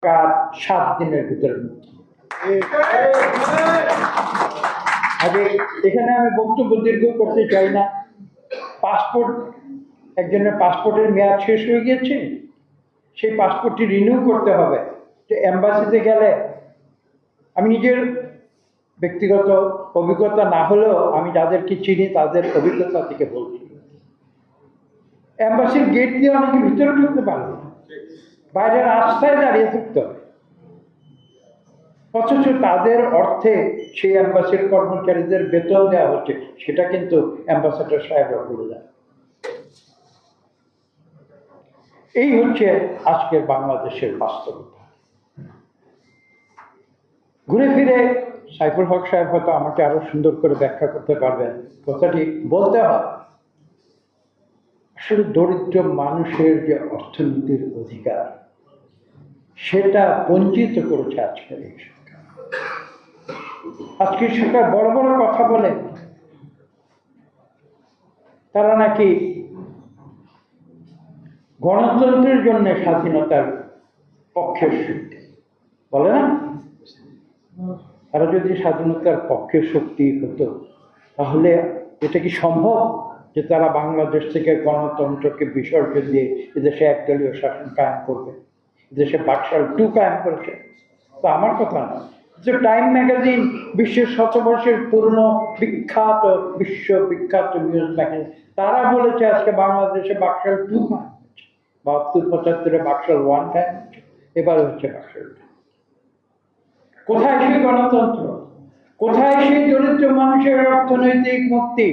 কার 7 দিনের ভিতরে মুক্তি। আগে এখানে আমি বক্তব্য দীর্ঘ করতে চাই না। পাসপোর্ট, একজনের পাসপোর্টের মেয়াদ শেষ হয়ে গিয়েছে, সেই পাসপোর্টটি রিনিউ করতে হবে। যে এম্বাসিতে গেলে, আমি নিজের ব্যক্তিগত অভিজ্ঞতা না হলেও আমি যাদেরকে চিনি তাদের অভিজ্ঞতা থেকে বলছি, এম্বাসির গেট দিয়ে অনেকে ভিতরে ঢুকতে পারবে না, বাইরের রাস্তায় দাঁড়িয়ে থাকতে হবে, অথচ তাদের অর্থে সেই এম্বাসির কর্মচারীদের বেতন দেওয়া হচ্ছে, সেটা কিন্তু অ্যাম্বাসেডর সাহেবরা ভুলে যায়। এই হচ্ছে আজকের বাংলাদেশের বাস্তবতা। ঘুরে ফিরে সাইফুল হক সাহেব হয়তো আমাকে আরো সুন্দর করে ব্যাখ্যা করতে পারবেন। কথাটি বলতে হয়, আসলে দরিদ্র মানুষের যে অর্থনীতির অধিকার, সেটা বঞ্চিত করেছে আজকের এই সরকার। আজকের সরকার বড় বড় কথা বলে, তারা নাকি গণতন্ত্রের জন্য স্বাধীনতার পক্ষের শক্তি বলে না। তারা যদি স্বাধীনতার পক্ষের শক্তি হতো, তাহলে এটা কি সম্ভব যে তারা বাংলাদেশ থেকে গণতন্ত্রকে বিসর্জন দিয়ে এদেশে একদলীয় শাসন কায়েম করবে? এদেশে বাকশাল 2 কায়েম করেছে তো আমার কথা না। যে টাইম ম্যাগাজিন, বিশ্বের শতবর্ষের পুরনো বিখ্যাত, বিশ্ববিখ্যাত নিউজ ম্যাগাজিন, তারা বলেছে আজকে বাংলাদেশে বাকশাল 2 কায়েম হচ্ছে, 72-75-এ বাকশাল 1 কায়েম হচ্ছে, এবার হচ্ছে বাকশাল 2। কোথায় সেই গণতন্ত্র? কোথায় সেই দরিদ্র মানুষের অর্থনৈতিক মুক্তি?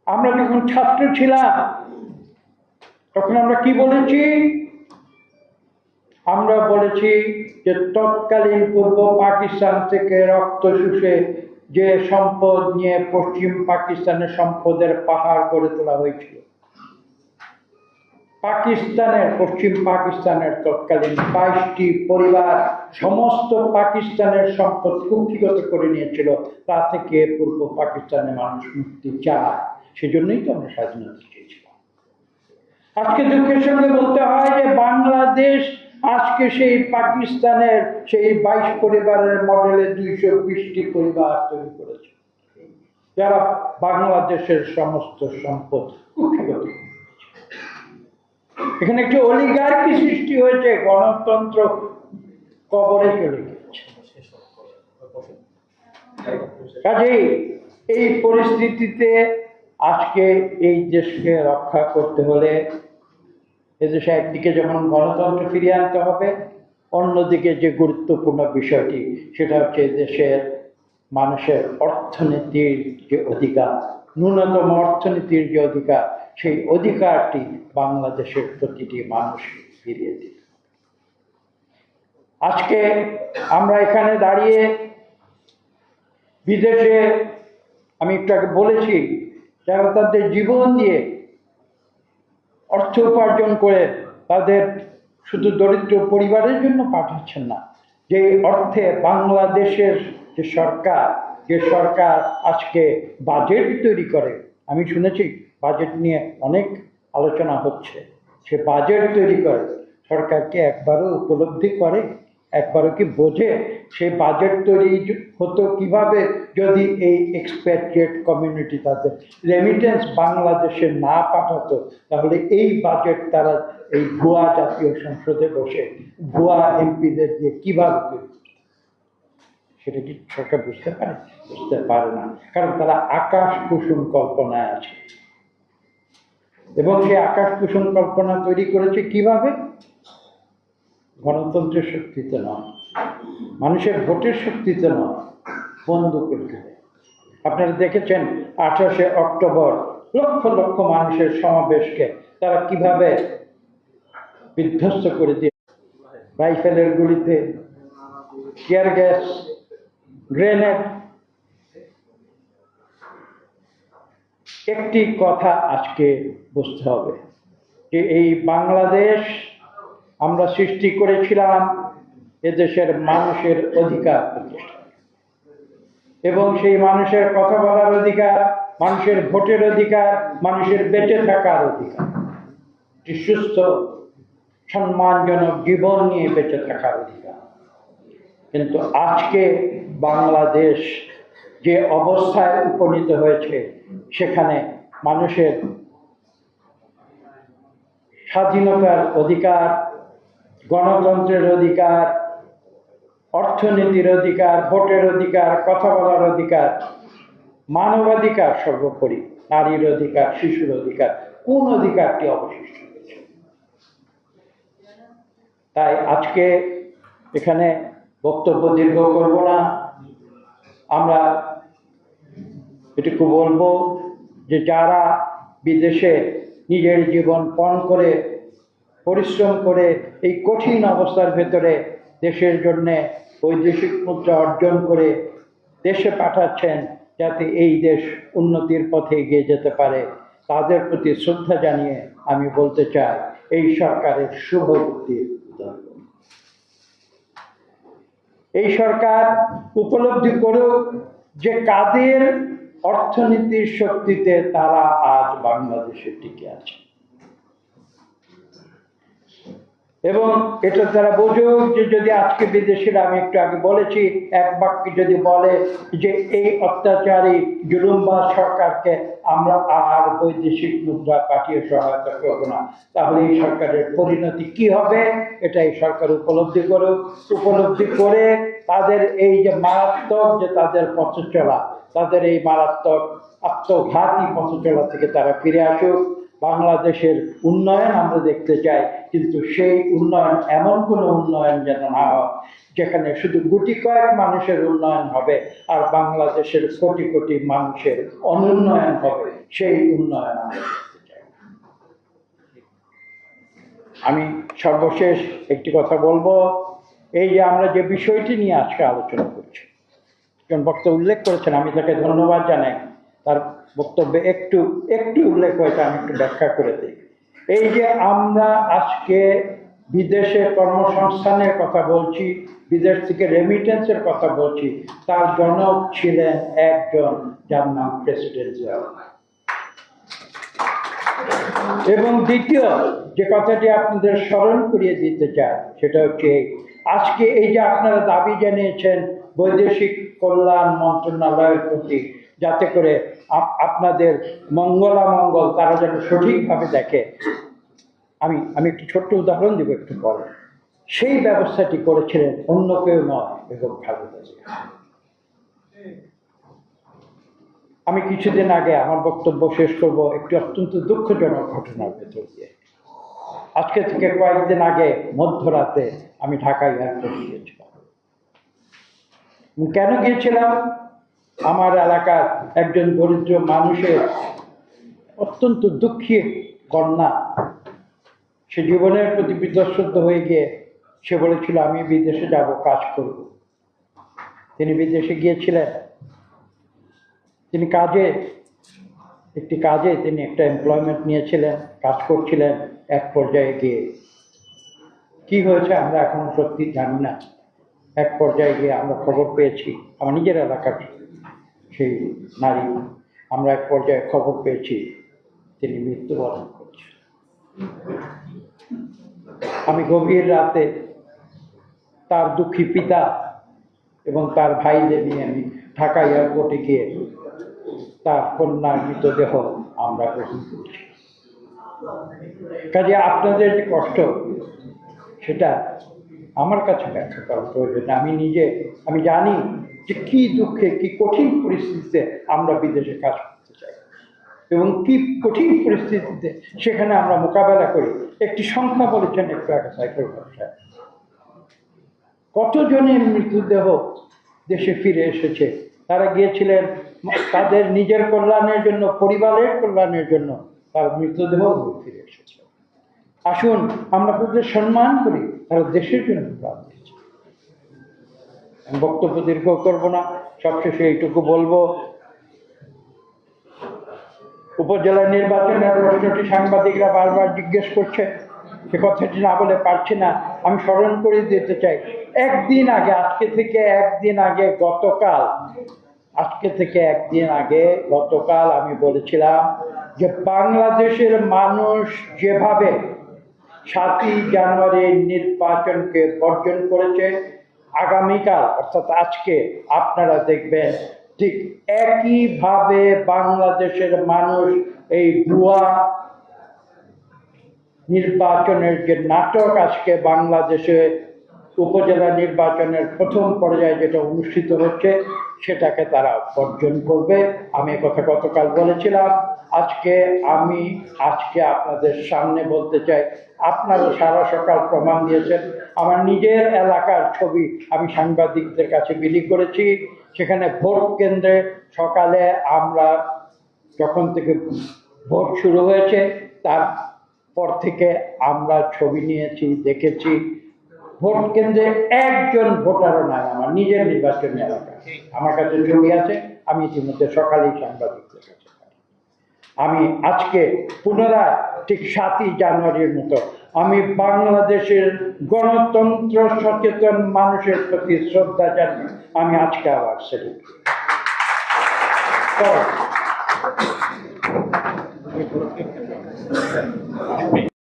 আমরা যখন ছাত্র ছিলাম তখন আমরা কি বলেছি? আমরা বলেছি যে তৎকালীন পূর্ব পাকিস্তান থেকে রক্ত শুষে যে সম্পদ নিয়ে পশ্চিম পাকিস্তানের সম্পদের পাহাড় গড়ে তোলা হয়েছিল, পশ্চিম পাকিস্তানের তৎকালীন 22টি পরিবার সমস্ত পাকিস্তানের সম্পদ কুক্ষিগত করে নিয়েছিল। তা থেকে পূর্ব পাকিস্তানের মানুষ মুক্তি চায়, সেজন্যই তো আমরা স্বাধীনতা চেয়েছিলাম। আজকে দুঃখের সঙ্গে বলতে হয় যে বাংলাদেশ আজকে সেই পাকিস্তানের সেই 22 পরিবারের মডেলে 220টি পরিবার তৈরি করেছে, যারা বাংলাদেশের সমস্ত সম্পদ কুক্ষিগত। এখানে একটি অলিগার্কি সৃষ্টি হয়েছে, গণতন্ত্র কবরে চলে গেছে। কাজেই এই পরিস্থিতিতে আজকে এই দেশকে রক্ষা করতে হলে এদেশে একদিকে যেমন গণতন্ত্র ফিরিয়ে আনতে হবে, অন্যদিকে যে গুরুত্বপূর্ণ বিষয়টি সেটা হচ্ছে দেশের মানুষের অর্থনীতির যে অধিকার, ন্যূনতম অর্থনীতির যে অধিকার, সেই অধিকারটি বাংলাদেশের প্রতিটি মানুষ ফিরিয়ে দিতে। আজকে আমরা এখানে দাঁড়িয়ে বিদেশে, আমি একটু আগে বলেছি, যারা তাদের জীবন দিয়ে অর্থ উপার্জন করে তাদের শুধু দরিদ্র পরিবারের জন্য পাঠাচ্ছেন না, যে অর্থে বাংলাদেশের যে সরকার আজকে বাজেট তৈরি করে, আমি শুনেছি বাজেট নিয়ে অনেক আলোচনা হচ্ছে, সে বাজেট তৈরি করে, সরকারকে একবারও উপলব্ধি করে, একবারও কি বোঝে সেই বাজেট তৈরি হতো কিভাবে যদি এই এক্সপ্যাট্রিয়েট কমিউনিটি তাদের রেমিটেন্স বাংলাদেশে না পাঠাতো? তাহলে এই বাজেট তারা এই ভুয়া জাতীয় সংসদে বসে ভুয়া এমপিদের দিয়ে কিভাবে তৈরি করত? সেটা কি সরকার বুঝতে পারে? বুঝতে পারে না, কারণ তারা আকাশ কুসুম কল্পনায় আছে। এবং সেই আকাশ কুসুম কল্পনা তৈরি করেছে কিভাবে? গণতন্ত্রের শক্তিতে নয়, মানুষের ভোটের শক্তিতে নয়, বন্দুকের জোরে। আপনারা দেখেছেন 28শে অক্টোবর লক্ষ লক্ষ মানুষের সমাবেশকে তারা কিভাবে বিধ্বস্ত করে দিয়ে, রাইফেলের গুলিতে, টিয়ার গ্যাস, গ্রেনেড। একটি কথা আজকে বুঝতে হবে যে এই বাংলাদেশ আমরা সৃষ্টি করেছিলাম এদেশের মানুষের অধিকার প্রতিষ্ঠা, এবং সেই মানুষের কথা বলার অধিকার, মানুষের ভোটের অধিকার, মানুষের বেঁচে থাকার অধিকার, সুস্থ সম্মানজনক জীবন নিয়ে বেঁচে থাকার অধিকার। কিন্তু আজকে বাংলাদেশ যে অবস্থায় উপনীত হয়েছে, সেখানে মানুষের স্বাধীনতার অধিকার, গণতন্ত্রের অধিকার, অর্থনীতির অধিকার, ভোটের অধিকার, কথা বলার অধিকার, মানবাধিকার, সর্বোপরি নারীর অধিকার, শিশুর অধিকার, কোন অধিকারটি অবশিষ্ট রয়েছে? তাই আজকে এখানে বক্তব্য দীর্ঘ করব না। আমরা এটুকু বলবো যে যারা বিদেশে নিজের জীবন পণ করে পরিশ্রম করে এই কঠিন অবস্থার ভেতরে দেশের জন্যে বৈদেশিক মুদ্রা অর্জন করে দেশে পাঠাচ্ছেন যাতে এই দেশ উন্নতির পথে এগিয়ে যেতে পারে, তাদের প্রতি শ্রদ্ধা জানিয়ে আমি বলতে চাই, এই সরকারের শুভ বুদ্ধির উদাহরণ। এই সরকার উপলব্ধি করুক যে কাদের অর্থনীতির শক্তিতে তারা আজ বাংলাদেশে টিকে আছে, এবং এটা তারা বোঝুক যে যদি আজকে বিদেশিরা, আমি একটু আগে বলেছি, এক বাক্যে যদি বলে যে এই অত্যাচারী জুলুমবাজ সরকারকে আমরা আর বৈদেশিক মুদ্রা পাঠিয়ে সহায়তা করব না, তাহলে এই সরকারের পরিণতি কি হবে এটা এই সরকার উপলব্ধি করুক। উপলব্ধি করে তাদের এই যে মারাত্মক যে তাদের পথ চলা, তাদের এই মারাত্মক আত্মঘাতী পথ চলা থেকে তারা ফিরে আসুক। বাংলাদেশের উন্নয়ন আমরা দেখতে চাই, কিন্তু সেই উন্নয়ন এমন কোনো উন্নয়ন যেন না হয় যেখানে শুধু গুটি কয়েক মানুষের উন্নয়ন হবে আর বাংলাদেশের কোটি কোটি মানুষের অনুন্নয়ন হবে, সেই উন্নয়ন আমরা দেখতে চাই। আমি সর্বশেষ একটি কথা বলবো, এই যে আমরা যে বিষয়টি নিয়ে আজকে আলোচনা করছি, একজন বক্তা উল্লেখ করেছেন, আমি তাকে ধন্যবাদ জানাই, তার বক্তব্যে একটু উল্লেখ হয়েছে, আমি একটু ব্যাখ্যা করে দিই। এই যে আমরা আজকে বিদেশে কর্মসংস্থানের কথা বলছি, বিদেশ থেকে রেমিটেন্সের কথা বলছি, তার জনক ছিলেন একজন যার নাম প্রেসিডেন্ট জিয়াউর রহমান। এবং দ্বিতীয় যে কথাটি আপনাদের স্মরণ করিয়ে দিতে চাই সেটা হচ্ছে, আজকে এই যে আপনারা দাবি জানিয়েছেন বৈদেশিক কল্যাণ মন্ত্রণালয়ের প্রতি, যাতে করে আপনাদের মঙ্গলামঙ্গল তারা যেন সঠিকভাবে দেখে, আমি একটু ছোট্ট উদাহরণ দেব একটু পরে। সেই ব্যবস্থাটি করেছিলেন অন্য কেউ নয়, বেগম খালেদা জিয়া। আমি কিছুদিন আগে আমার বক্তব্য শেষ করব একটি অত্যন্ত দুঃখজনক ঘটনার ভেতর দিয়ে। আজকে থেকে কয়েকদিন আগে মধ্যরাতে আমি ঢাকা এয়ারপোর্ট গিয়েছিলাম। কেন গিয়েছিলাম? আমার এলাকার একজন দরিদ্র মানুষের অত্যন্ত দুঃখী কন্যা, সে জীবনের প্রতি বিধ্বস্ত হয়ে গিয়ে সে বলেছিল আমি বিদেশে যাব, কাজ করব। তিনি বিদেশে গিয়েছিলেন, তিনি একটি কাজে তিনি একটা এমপ্লয়মেন্ট নিয়েছিলেন, কাজ করছিলেন। এক পর্যায়ে গিয়ে কি হয়েছে আমরা এখন সত্যি জানি না। এক পর্যায়ে গিয়ে আমরা খবর পেয়েছি, আমার নিজের এলাকার সেই নারী, আমরা এক পর্যায়ে খবর পেয়েছি তিনি মৃত্যুবরণ করছেন। আমি গভীর রাতে তার দুঃখী পিতা এবং তার ভাইদের নিয়ে আমি ঢাকা এয়ারপোর্টে গিয়ে তার কন্যার মৃতদেহ আমরা গ্রহণ করছি। কাজে আপনাদের যে কষ্ট সেটা আমার কাছে ব্যাখ্যা করার প্রয়োজন। আমি জানি যে কি দুঃখে, কি কঠিন পরিস্থিতিতে আমরা বিদেশে কাজ করতে চাই এবং কি কঠিন পরিস্থিতিতে সেখানে আমরা মোকাবেলা করি। একটি সংখ্যা বলেছেন একটু আগে সাইকেল ব্যবসায়, কতজনের মৃতদেহ দেশে ফিরে এসেছে। তারা গিয়েছিলেন তাদের নিজের কল্যাণের জন্য, পরিবারের কল্যাণের জন্য, তার মৃতদেহ ফিরে এসেছে। আসুন আমরা তাদের সম্মান করি, তারা দেশের জন্য প্রাণ দিয়েছে। বক্তব্য দীর্ঘ করব না, সবশেষে এইটুকু বলবো, উপজেলা নির্বাচনের প্রশ্নটি সাংবাদিকরা বারবার জিজ্ঞেস করছে, সে কথাটি না বলে পারছি না। আমি স্মরণ করে দিতে চাই, একদিন আগে, আজকে থেকে একদিন গতকাল আমি বলেছিলাম যে বাংলাদেশের মানুষ যেভাবে 7ই জানুয়ারির নির্বাচনকে বর্জন করেছে। আগামীকাল অর্থাৎ আজকে আপনারা দেখবেন ঠিক একইভাবে বাংলাদেশের মানুষ এই ভুয়া নির্বাচনের যে নাটক আজকে বাংলাদেশে উপজেলা নির্বাচনের প্রথম পর্যায়ে যেটা অনুষ্ঠিত হচ্ছে সেটাকে তারা বর্জন করবে। আমি কথা গতকাল বলেছিলাম, আজকে আপনাদের সামনে বলতে চাই, আপনারা সারা সকাল প্রমাণ দিয়েছেন। আমার নিজের এলাকার ছবি আমি সাংবাদিকদের কাছে বিলি করেছি। সেখানে ভোট কেন্দ্রে সকালে আমরা যখন থেকে ভোট শুরু হয়েছে তারপর থেকে আমরা ছবি নিয়েছি, দেখেছি। ভোট কেন্দ্রে একজন ভোটারও নাই আমার নিজের নির্বাচনী এলাকায়। আমার কাছে ছবি আছে, আমি ইতিমধ্যে সকালেই সাংবাদিকদের কাছে। আমি আজকে পুনরায় ঠিক 7ই জানুয়ারির মতো আমি বাংলাদেশের গণতন্ত্র সচেতন মানুষের প্রতি শ্রদ্ধা জানিয়ে আমি আজকে আবার সেলিব্রেট